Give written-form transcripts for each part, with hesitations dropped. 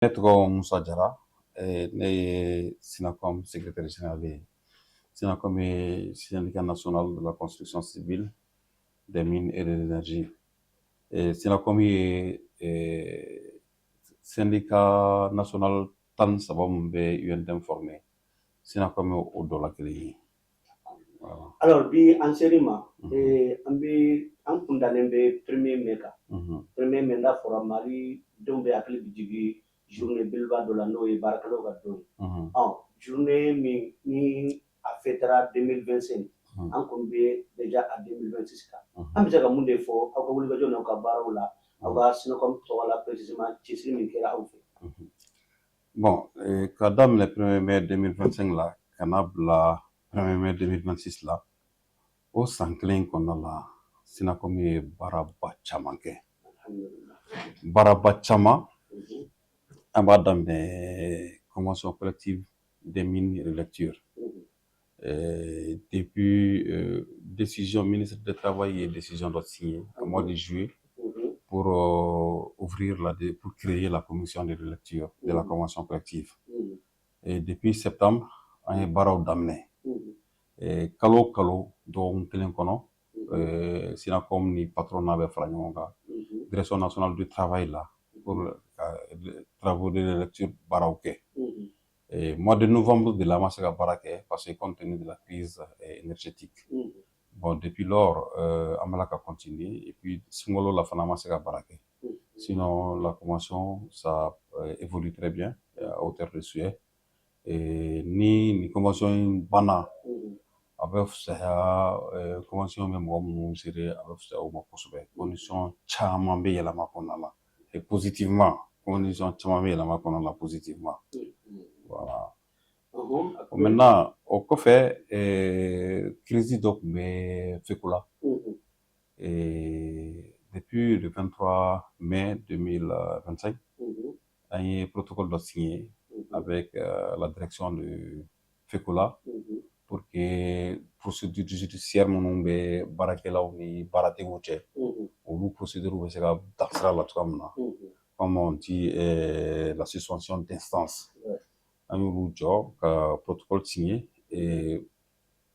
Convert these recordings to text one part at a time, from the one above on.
Ne tɔgɔ Musa Jara, ne ye SYNACOM secrétaire général ye. SYNACOM ye syndicat national de la construction civile, des mines et de l'énergie. SYNACOM ye syndicat national 13 min bɛ UNTM formé. SYNACOM ye o dɔ la kelen ye. Voilà. Alors bi an ser'i ma an kun dalen bɛ premier mai kan. Premier mai n'a fɔra Mali denw bɛ hakili bi jigin journée belebeleba dɔ la n'o ye baarakɛlaw ka don ye. Journée min ni a fêtera 2025 an kun bɛ déjà à 2026 kan. An bɛ se ka mun de fɔ aw ka wulikajɔ n'aw ka baaraw la aw ka SYNACOM tɔgɔ la précisément cɛsiri min kɛra aw fɛ. Bon, k'a daminɛ 1er mai 2025 la ka n'a bila 1er mai 2026 la, o san kelen kɔnɔna la SYNACOM ye baaraba caman kɛ. Baaraba caman, an b'a daminɛ convention collective des mines et de lecture. Depuis décision ministre du Travail et décision dɔ signée au mois de juillet pour pour créer la commission de lecture de la convention collective. Et depuis septembre, an ye baaraw daminɛ. Kalo o kalo dɔgɔkun kelen kɔnɔ, SYNACOM ni patronat bɛ fara ɲɔgɔn kan direction nationale du travail la pour travaux de lecture baaraw kɛ. Mois de novembre de la an ma se ka baara kɛ parce que compte tenu de la crise énergétique. Bon, depuis lors, an b'a la ka continuer et puis sunkalo la fana an ma se ka baara kɛ. Sinon, la convention, ça évolue très bien à hauteur de souhait. Ni convention in banna, a bɛ fisaya convention bɛ mɔgɔ minnu seere a bɛ fisaya o ma kosɛbɛ. Condition caman bɛ yɛlɛma kɔnɔna la et positivement, condition caman bɛ yɛlɛma kɔnɔna la positivement. Voilà. Maintenant, o kɔfɛ crise dɔ tun bɛ FECOLA. Depuis le 23 mai 2025, an ye protocole dɔ signé avec la direction de FECOLA pour que procédure judiciaire minnu bɛ baarakɛlaw ni baaratigiw cɛ, olu procédure bɛ se ka ta sira la cogoya min na. Comme on dit, la suspension d'instance. An y'olu jɔ ka protocole signé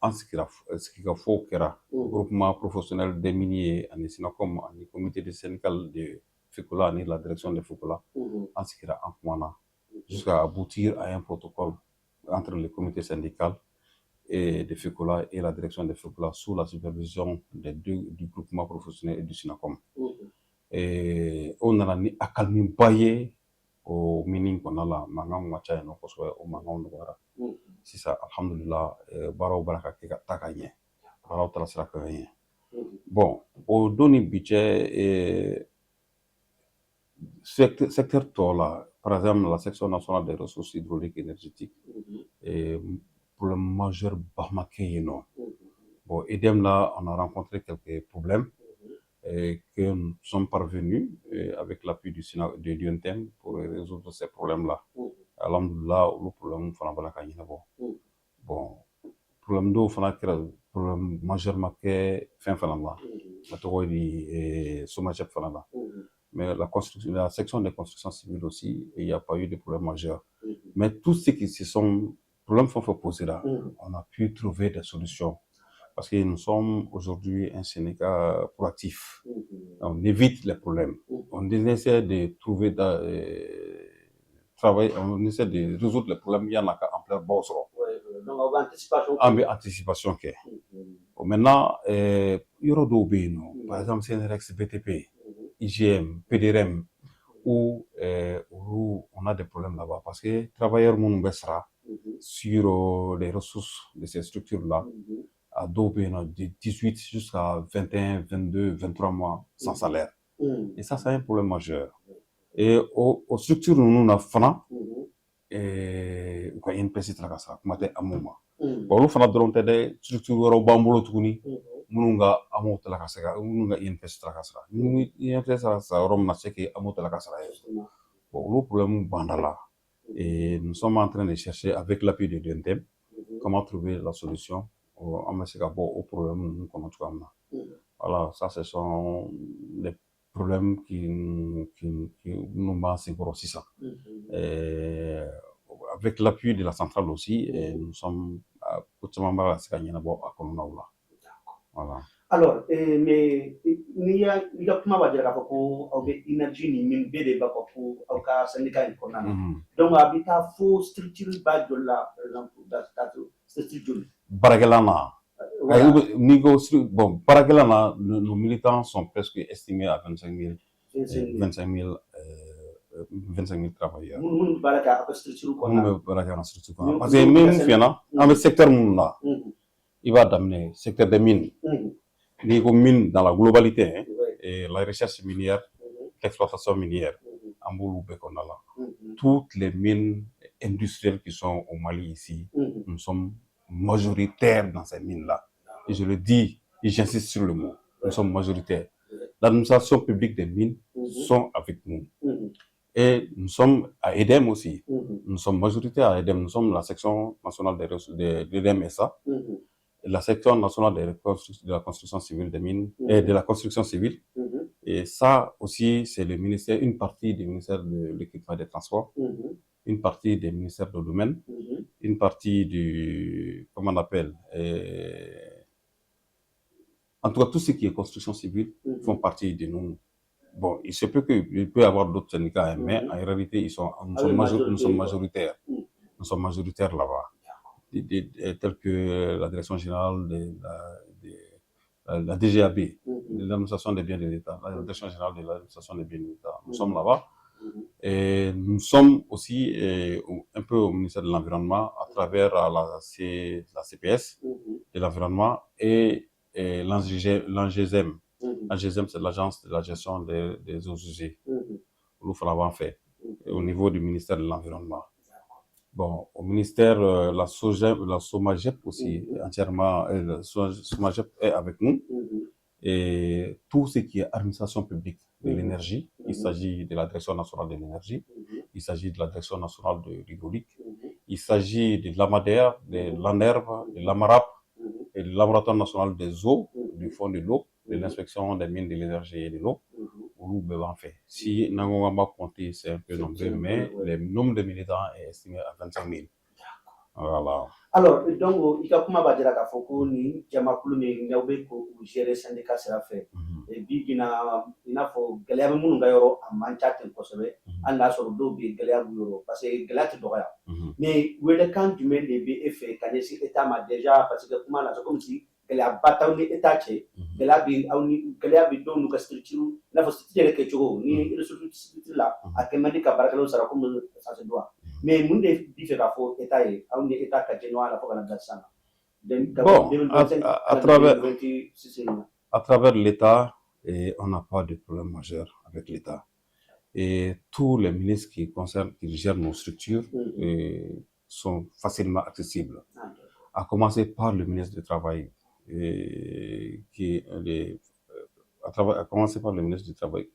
an sigikafɔw kɛra groupement professionnel des miniers ani SYNACOM ani comité de syndical de FECOLA ani la direction de FECOLA. An sigira an kumana jusqu'à aboutir à un protocole entre le comité syndical et de FECOLA et la direction de FECOLA sous la supervision des deux du groupement professionnel et du SYNACOM. On nana ni accalmiba ye o minin kɔnɔna la, mankanw ma ca yen nɔ kosɛbɛ, o mankanw nɔgɔyara. Sisan alhamdulillah baaraw b'a ka kɛ ka taa ka ɲɛ, baaraw taara sira ka ɲɛ. Bon, o don ni bi cɛ secteur tɔw la, par exemple la section nationale des ressources hydrauliques et énergétiques, problème majeur ba ma kɛ yen nɔ. Bon, EDEM là, on a rencontré quelques problèmes que nous sommes parvenus avec l'appui de l'UNTM pour résoudre ces problèmes-là. Alhamdulillah, le problème fana bala ka ɲɛnabɔ. Bon, problème dɔw fana kɛra problème majeur ma kɛ fɛn fana la, a tɔgɔ ye SOMAGEP fana la. Mais la section des constructions civiles aussi, il n'y a pas eu de problème majeur. Mais tous ceux qui se sont problèmes font posés là, on a pu trouver des solutions. Parce que nous sommes aujourd'hui un syndicat proactif. On évite les problèmes. On essaie de trouver travail, on essaie de résoudre les problèmes. Il y en a en plein bon sort. Donc, on va anticipation. On va anticipation. Maintenant, yɔrɔ dɔw bɛ yen nɔ, par exemple CNRX, BTP, IGM, PDRM, où on a des problèmes là-bas parce que travailleurs minnu bɛ sara sur les ressources de ces structures-là, à dɔw bɛ yen nɔ de 18 jusqu'à 21, 22, 23 mois sans salaire. Et ça, c'est un problème majeur. Et aux structures ninnu na fana, u ka INPS tila ka sara, kuma tɛ AMO ma. Bon, olu fana dɔrɔn tɛ dɛ, structure wɛrɛw b'an bolo tuguni, minnu ka AMO tila ka sara, minnu ka INPS tila ka sara. Ni INPS tila ka sara yɔrɔ min na, c'est que AMO tila ka sara ye. Bon, olu problème b'an da la. Et nous sommes en train de chercher avec l'appui de l'UNTM comment trouver la solution. An bɛ se ka bɔ o problème ninnu kɔnɔ cogoya min na. Voilà, ça ce sont les problèmes qui nous b'an senkɔrɔ sisan. Avec l'appui de la centrale aussi, nous sommes à Koutoumamba, à Kolonaoula. Voilà. Alors, mais n'i ka kuma b'a jira k'a fɔ ko aw bɛ énergie ni mine bɛɛ de b'a fɔ ko aw ka syndicat in kɔnɔna na. Donc a bɛ taa fo structure ba joli la, par exemple, structure joli? Baarakɛla na. N'i ko bon, baarakɛla na, nos militants sont presque estimés à 25 000 travailleurs. Minnu bɛ baara kɛ aw ka structure kɔnɔna na. Minnu bɛ baara kɛ an ka structure kɔnɔna na. Parce que min fiyɛna, an bɛ secteur minnu na, i b'a daminɛ secteur des mines. N'i ko mine dans la globalité, la recherche minière, l'exploitation minière, en bolo Bekonala. Toutes les mines industrielles qui sont au Mali ici, nous sommes majoritaires dans ces mines-là. Et je le dis, et j'insiste sur le mot, nous sommes majoritaires. L'administration publique des mines sont avec nous. Et nous sommes à EDEM aussi. Nous sommes majoritaires à EDEM. Nous sommes la section nationale de l'EDEM-SA. La section nationale de la construction civile des mines et de la construction civile. Et ça aussi, c'est le ministère, une partie du ministère de l'équipement des transports, une partie des ministères de domaine, une partie du, comment on appelle, en tout cas, tout ce qui est construction civile font partie de nous. Bon, il se peut qu'il peut y avoir d'autres syndicats, mais en réalité, nous sommes majoritaires. Nous sommes majoritaires là-bas. Tels que la direction générale de la DGAB, de l'administration des biens de l'État, la direction générale de l'administration des biens de l'État. Nous sommes là-bas. Et nous sommes aussi un peu au ministère de l'Environnement à travers la CPS de l'Environnement et l'ANGESEM. L'ANGESEM, c'est l'agence de la gestion des eaux usées. Nous l'avons fait au niveau du ministère de l'Environnement. Bon, au ministère, la SOMAGEP aussi, entièrement, la SOMAGEP est avec nous. Et tout ce qui est administration publique de l'énergie, il s'agit de la Direction nationale de l'énergie, il s'agit de la Direction nationale de l'hydraulique, il s'agit de l'AMADER, de l'ANERV, de l'AMARAP, et de Laboratoire national des eaux, du fond de l'eau, de l'inspection des mines de l'énergie et de l'eau. Si Nangongamba compté, c'est un peu nombreux, mais le nombre de militants est estimé à 25 000. Voilà. Alors, donc, il y a comment va dire à Foko, ni Jamakulu, ni Naube, pour gérer syndicat Serafé. Et puis, il y a Galéa Mungayo, à Manchat, et Kosovo, en la sur Dobi, Galéa Buro, parce que Galéa Doria. Mais, où est le camp du mail des BF, quand il est à déjà, parce que comment la comme si Galéa Bataouni est attaché, Galéa Bidon, nous structure, la structure que tu veux, ni le structure là, à Kemandi Kabaralo, ça comme ça se doit. Mais nous devons dire qu'il État est un État qui est noir à bon, à travers l'État, on n'a pas de problème majeur avec l'État. Et tous les ministres qui gèrent nos structures sont facilement accessibles. À commencer par le ministre du Travail, qui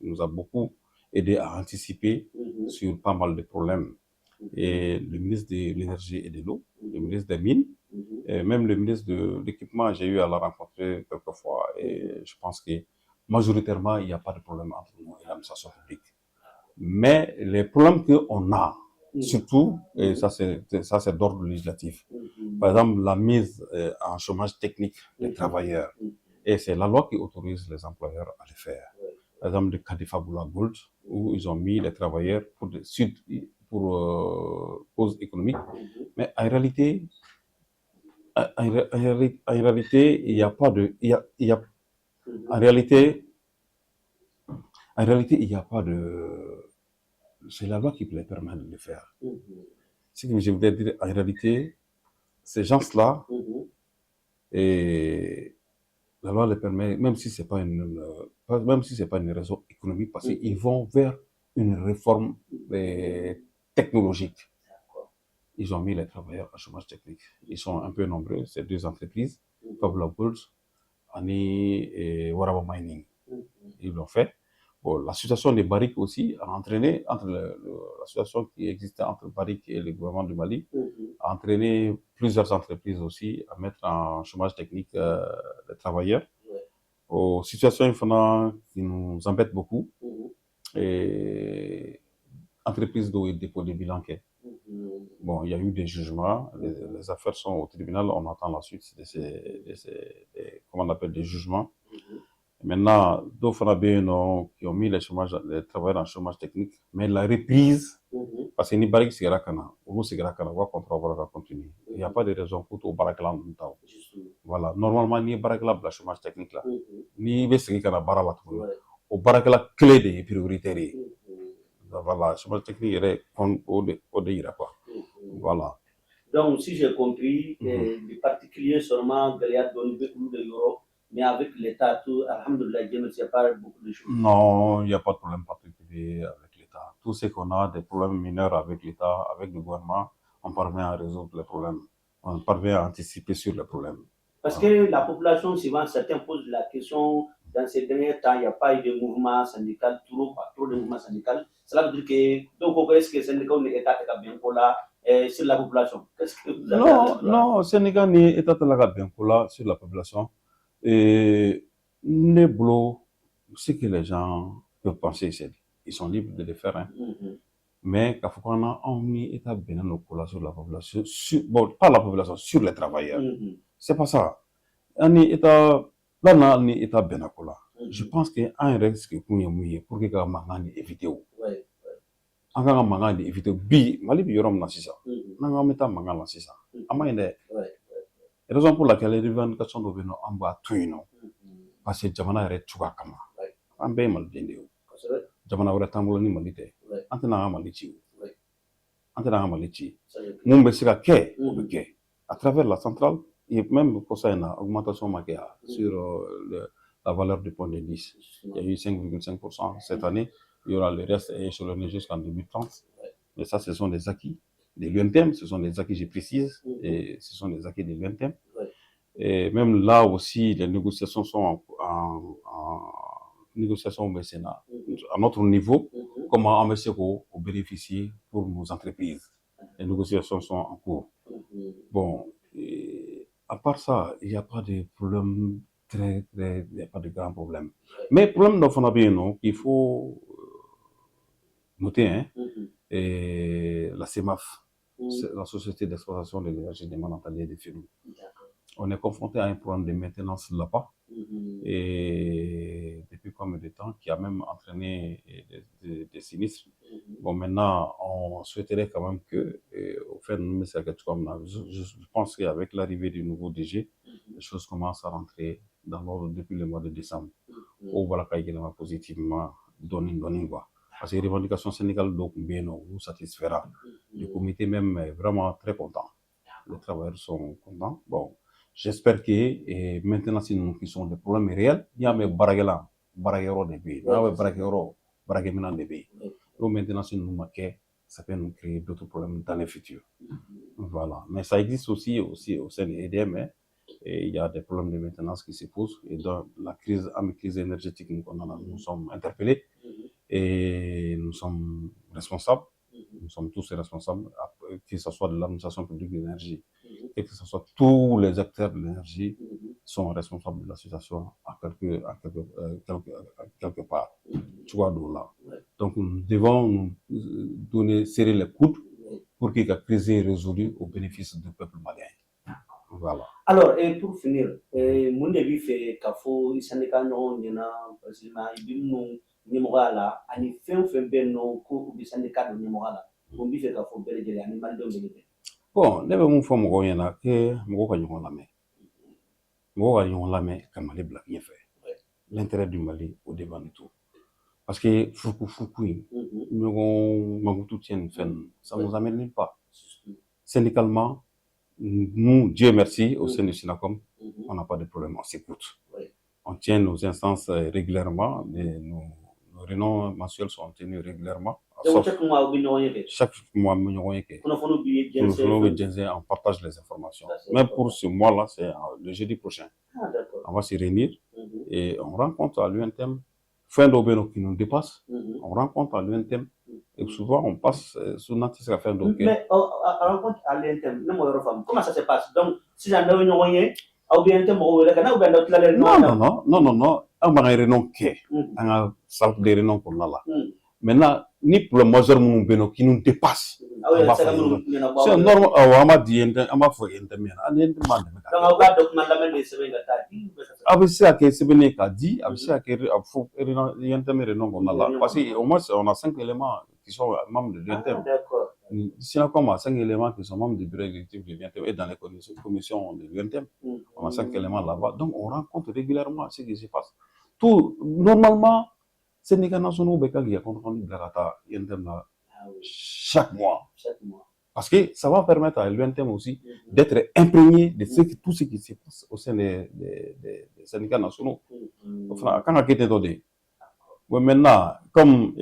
nous a beaucoup aidé à anticiper sur pas mal de problèmes. Et le ministre de l'énergie et de l'eau, le ministre des mines, et même le ministre de l'équipement, j'ai eu à la rencontrer quelques fois et je pense que majoritairement, il n'y a pas de problème entre nous et l'administration publique. Mais les problèmes qu'on a, surtout, et ça c'est d'ordre législatif, par exemple la mise en chômage technique des travailleurs, et c'est la loi qui autorise les employeurs à le faire. Par exemple, le cas de Fabula Gold, où ils ont mis les travailleurs pour cause économique, mais en réalité, il n'y a pas de, en réalité, il n'y a pas de, c'est la loi qui les permet de le faire. Ce que je voudrais dire, en réalité, ces gens-là, et la loi les permet, même si c'est pas une raison économique, parce qu'ils vont vers une réforme technologique. Ils ont mis les travailleurs à chômage technique. Ils sont un peu nombreux, ces deux entreprises, Fabula Gold et Waraba Mining. Ils l'ont fait. Bon, la situation des Barrick aussi a entraîné, la situation qui existait entre Barrick et le gouvernement du Mali, a entraîné plusieurs entreprises aussi à mettre en chômage technique les travailleurs. Aux situations qui nous embêtent beaucoup. Et entreprise d'eau et dépôt de bilan. Bon, il y a eu des jugements, les affaires sont au tribunal, on attend la suite comment on appelle, des jugements. Maintenant, d'autres qui ont mis les travailleurs en chômage technique, mais la reprise, parce que ni barik sigara kana, ou sigara kana, va continuer. Il n'y a pas de raison pour tout barakla. Voilà, normalement, ni barakla la chômage technique là, ni bessigi kana barala tout. Au barakla clé des prioritaires. Voilà, chômage technique est au de quoi. Voilà. Donc, si j'ai compris, les particuliers seulement Goliath donne beaucoup d'euros, mais avec l'État, tout, alhamdoulilah, il n'y a pas beaucoup de choses. Non, il n'y a pas de problème particulier avec l'État. Tout ce qu'on a, des problèmes mineurs avec l'État, avec le gouvernement, on parvient à résoudre les problèmes. On parvient à anticiper sur les problèmes. Parce que la population, souvent, certains posent la question, dans ces derniers temps, il n'y a pas eu de mouvement syndical, trop de mouvement syndical. Cela veut dire que, donc, est-ce que le syndicat ou l'État est bien pour la sur la population? Qu'est-ce que vous avez non, syndicat ni État bien pour la sur la population. Et les boulots, ce que les gens peuvent penser, c'est ils sont libres de le faire. Hein. Mais quand on a mis État bien sur la population, bon, pas la population, sur les travailleurs. C'est pas ça. On est État, là, on est État bien je pense qu'il y a un risque pour que les gens éviter. On va mangan éviter bi mali bi yorom na sisa nanga meta mangan la sisa amaine raison pour laquelle les revendications de beno amba tuino parce que jamana re tuga kama ambe mal dende jamana wara tambulo ni malite antena malici mumbe sika ke ke à travers la centrale et même pour ça une augmentation maquia sur la valeur du point de 10 il y a eu 5,5% cette année. Il y aura le reste échelonné jusqu'en 2030. Mais ça, ce sont des acquis de l'UNTM, ce sont des acquis, je précise, et ce sont des acquis de l'UNTM. Et même là aussi, les négociations sont en négociation au mécénat. À notre niveau, comment on essaie de bénéficier pour nos entreprises. Les négociations sont en cours. Bon, à part ça, il n'y a pas de problème il n'y a pas de grand problème. Mais le problème d'enfant non, il faut noter, hein, et la CEMAF, la Société d'exploitation de l'énergie départementale de Filou. On est confronté à un problème de maintenance là-bas. Et depuis combien de temps, qui a même entraîné des sinistres. Bon, maintenant, on souhaiterait quand même que, au fait, je pense qu'avec l'arrivée du nouveau DG, les choses commencent à rentrer dans l'ordre depuis le mois de décembre. Au voilà, positivement, donné, quoi. Parce que les revendications syndicales nous satisfera. Le comité même est vraiment très content. Les travailleurs sont contents. Bon, j'espère que maintenant, si nous sont des problèmes réels, il y a mes baragero de pays. Il y a barageminan de pays. Donc maintenant, si nous manquons, ça peut nous créer d'autres problèmes dans le futur. Voilà. Mais ça existe aussi au sein de l'EDM. Hein. Et il y a des problèmes de maintenance qui se posent. Et dans la crise énergétique, nous sommes interpellés. Et nous sommes responsables, nous sommes tous responsables, que ce soit de l'administration publique de l'énergie, et que ce soit tous les acteurs de l'énergie sont responsables de la situation à quelque part. Tu vois d'où là. Donc nous devons nous serrer les coudes pour que la crise soit résolue au bénéfice du peuple malien. Voilà. Alors, et pour finir, mon début fait Kafo, il s'en est qu'à nous, il y en a, parce qu'il ɲɛmɔgɔya la ani fɛn fɛn bɛ nɔ ko u bɛ syndicat don ɲɛmɔgɔya la ko n bɛ fɛ ka fɔ bɛɛ lajɛlen ani malidenw bɛɛ lajɛlen. Bon, ne bɛ mun fɔ mɔgɔw ɲɛna que mɔgɔw ka ɲɔgɔn lamɛn ka Mali bila ɲɛfɛ. L'intérêt du Mali au devant de tout. Parce que fuku in ɲɔgɔn mankutu tiɲɛ nin fɛn ninnu ça nous amène nulle part. Syndicalement, nous, Dieu merci, au sein du SYNACOM, on n'a pas de problème, on s'écoute. On tient nos instances régulièrement, nos réunions mensuelles sont tenues régulièrement. Chaque mois, on partage les informations. Même pour ce mois-là, c'est le jeudi prochain. On va se réunir et on rencontre à l'UNTM. Fin d'Aubéno qui nous dépasse, on rencontre à l'UNTM et souvent on passe sur notre fin d'Aubéno. Mais on rencontre à l'UNTM, comment ça se passe? Donc, si j'en ai une moyen, non, on va réunion qui, on a salle de réunion pour là. Maintenant, ni pour le majeur qui nous dépasse. C'est normal. On m'a dit, on m'a fait parce qu'au moins, on a 5 éléments qui sont membres de l'UNTEM. Sinon, comme 5 éléments qui sont membres du bureau exécutif de l'UNTEM et dans les commissions de l'UNTEM, on a 5 éléments là-bas. Donc, on rencontre régulièrement ce qui se passe. Tout, normalement, syndicats nationaux, il y a compte rendu de la chaque mois. Parce que ça va permettre à l'UNTEM aussi d'être imprégné de tout ce qui se passe au sein des syndicats nationaux. Enfin, quand on a quitté maintenant, comme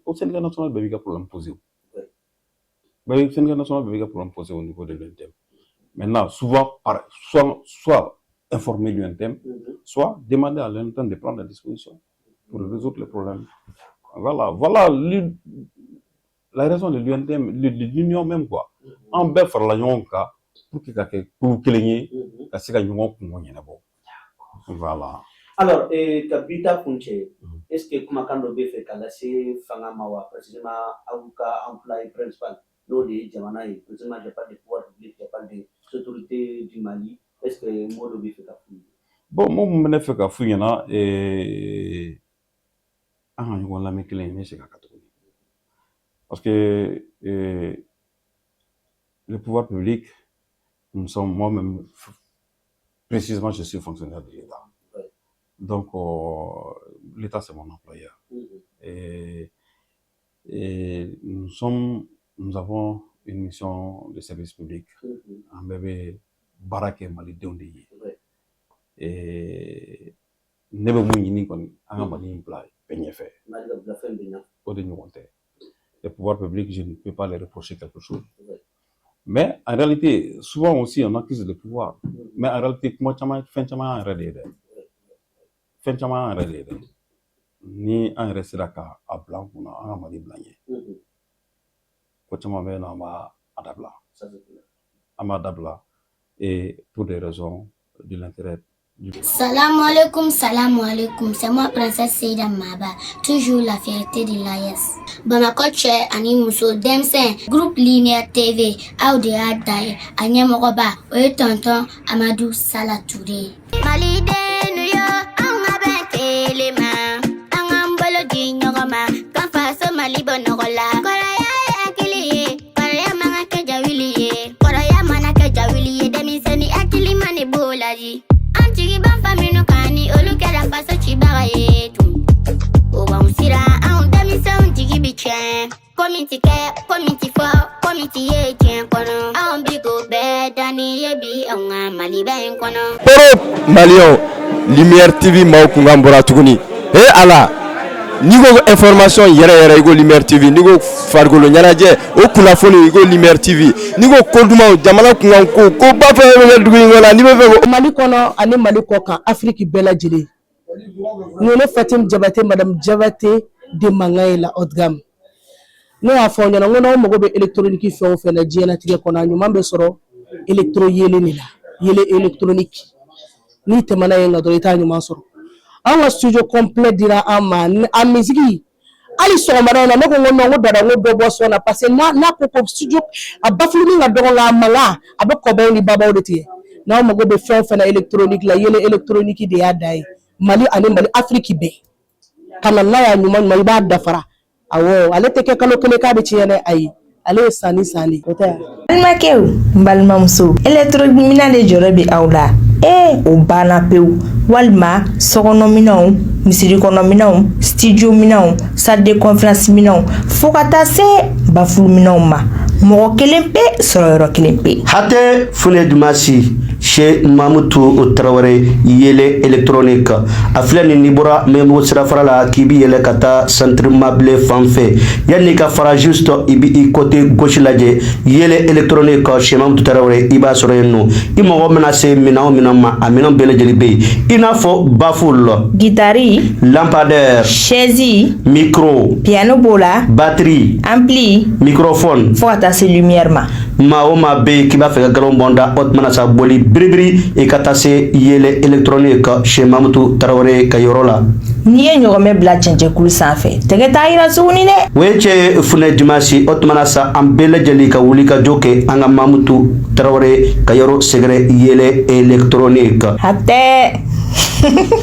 au syndicat national, il y a un problème posé. Le syndicat national, il y a un problème posé au niveau de l'UNTEM. Maintenant, souvent, soit informer l'UNTEM, soit demander à l'UNTEM de prendre la disposition pour résoudre les problèmes. Voilà la raison de l'UNTEM, de l'union même quoi. En bas faire la cas pour que les voilà. Alors, Kabita Punche, est-ce que Kumakando Befe Kalasi Fangamawa, précisément Aouka, employé principal, l'eau de Jamanaï, précisément, il n'y a pas de pouvoir public, il n'y a pas des autorités du Mali, est-ce que Modo Befe Kafou? Bon, moi, je ne fais qu'à fouiller, et on l'a mis clé, mais c'est qu'à parce que le pouvoir public, nous sommes moi-même, précisément, je suis fonctionnaire de l'État. Donc, l'État, c'est mon employeur. Et nous avons une mission de service public. Un bébé baraque Mali Déondé. Et ne me mouille pas, un Mali imply, peigné fait. Le pouvoir public, je ne peux pas les reprocher quelque chose. Mais en réalité, souvent aussi, on accuse le pouvoir. Mais en réalité, moi, fin de en réalité. Ni un restera à blanc ou à Mali Blagné. Quand Amadabla. Et pour des raisons de l'intérêt. Salam alaikum, c'est moi Princesse Seida Maba, toujours la fierté de l'AES. Bamako Che Ani Mousso Demsen, groupe Linéaire TV, Audi Adaye, Agnam Roba, Oye Tonton Amadou Salah Touré. Malide Nuyo, Angaben Telema, Angambolo Dignogoma, Kanfaso Malibo Norola, Koraya Akili, Koraya Manaka Jawili, Koraya Manaka Jawili, Demiseni Akili Manibulaji. Antigi ban famino kani olu kera faso chibagaye tu oba usira an damisa untigi bichen komiti fo komiti ye chen kono an bigo be dani ye bi an mali ben kono Europe Malion Lumière TV maukungambura tuguni ala nigo information yere igo Lumière TV nigo fargolo nyaraje o kulafoni igo Lumière TV nigo koduma jamana kunganko ko bafa duguni ngola ni be Mali kono ani Mali koka Afrique bela jili ngone Fatim Diabaté madame Diabaté de Mangaila Odgam no afonya ngona mo go be électronique fo fe na jena tige kono anyu mambe soro électro yele ni la yele électronique ni te mana yenga do ita anyu masoro un studio complet dira ama a musique ali so mara na ko ngono dada ngo bobo so na parce na ko studio a bafulu nga do nga mala abako be ni baba odeti na mo go be fe na électronique la yele électronique de adai Mali ani Mali Afrique be kana na ya nyuma mai ba dafara awo ale teke kalo kele ka be tiene ai ale sani kota almakew mbalmamso électronique mina de jorobi awla o bana pew walma sokono minaw misiri kono minaw studio minaw salle de conférence minaw fokata se baful minaw ma mo kelempe soro kelempe hate fune dumasi chez Mamoutou Traoré yele électronique aflani nibora memo sira farala kibi yele kata centre mable fanfe yani ka fara juste ibi côté gauche laje yele électronique chez Mamoutou Traoré iba soro yenno imo menacé minaw minama aminam bele jelibe inafo baful guitare lampadaire chaise micro piano bola batterie ampli microphone fota se lumière ma ma o ma be ki b'a fɛ ka galon bonda o tuma na sa boli biribiri e ka taa se yele électronique chez Mamutu Tarawele ka yɔrɔ la. N'i ye ɲɔgɔmɛ bila cɛncɛnkulu sanfɛ tɛgɛ t'a yira tuguni dɛ. o ye cɛ funɛ dimanche o tuma na sa an bɛɛ lajɛlen ka wuli ka jɔ kɛ an ka Mamutu Tarawele ka yɔrɔ sɛgɛrɛ yele électronique. Hatɛ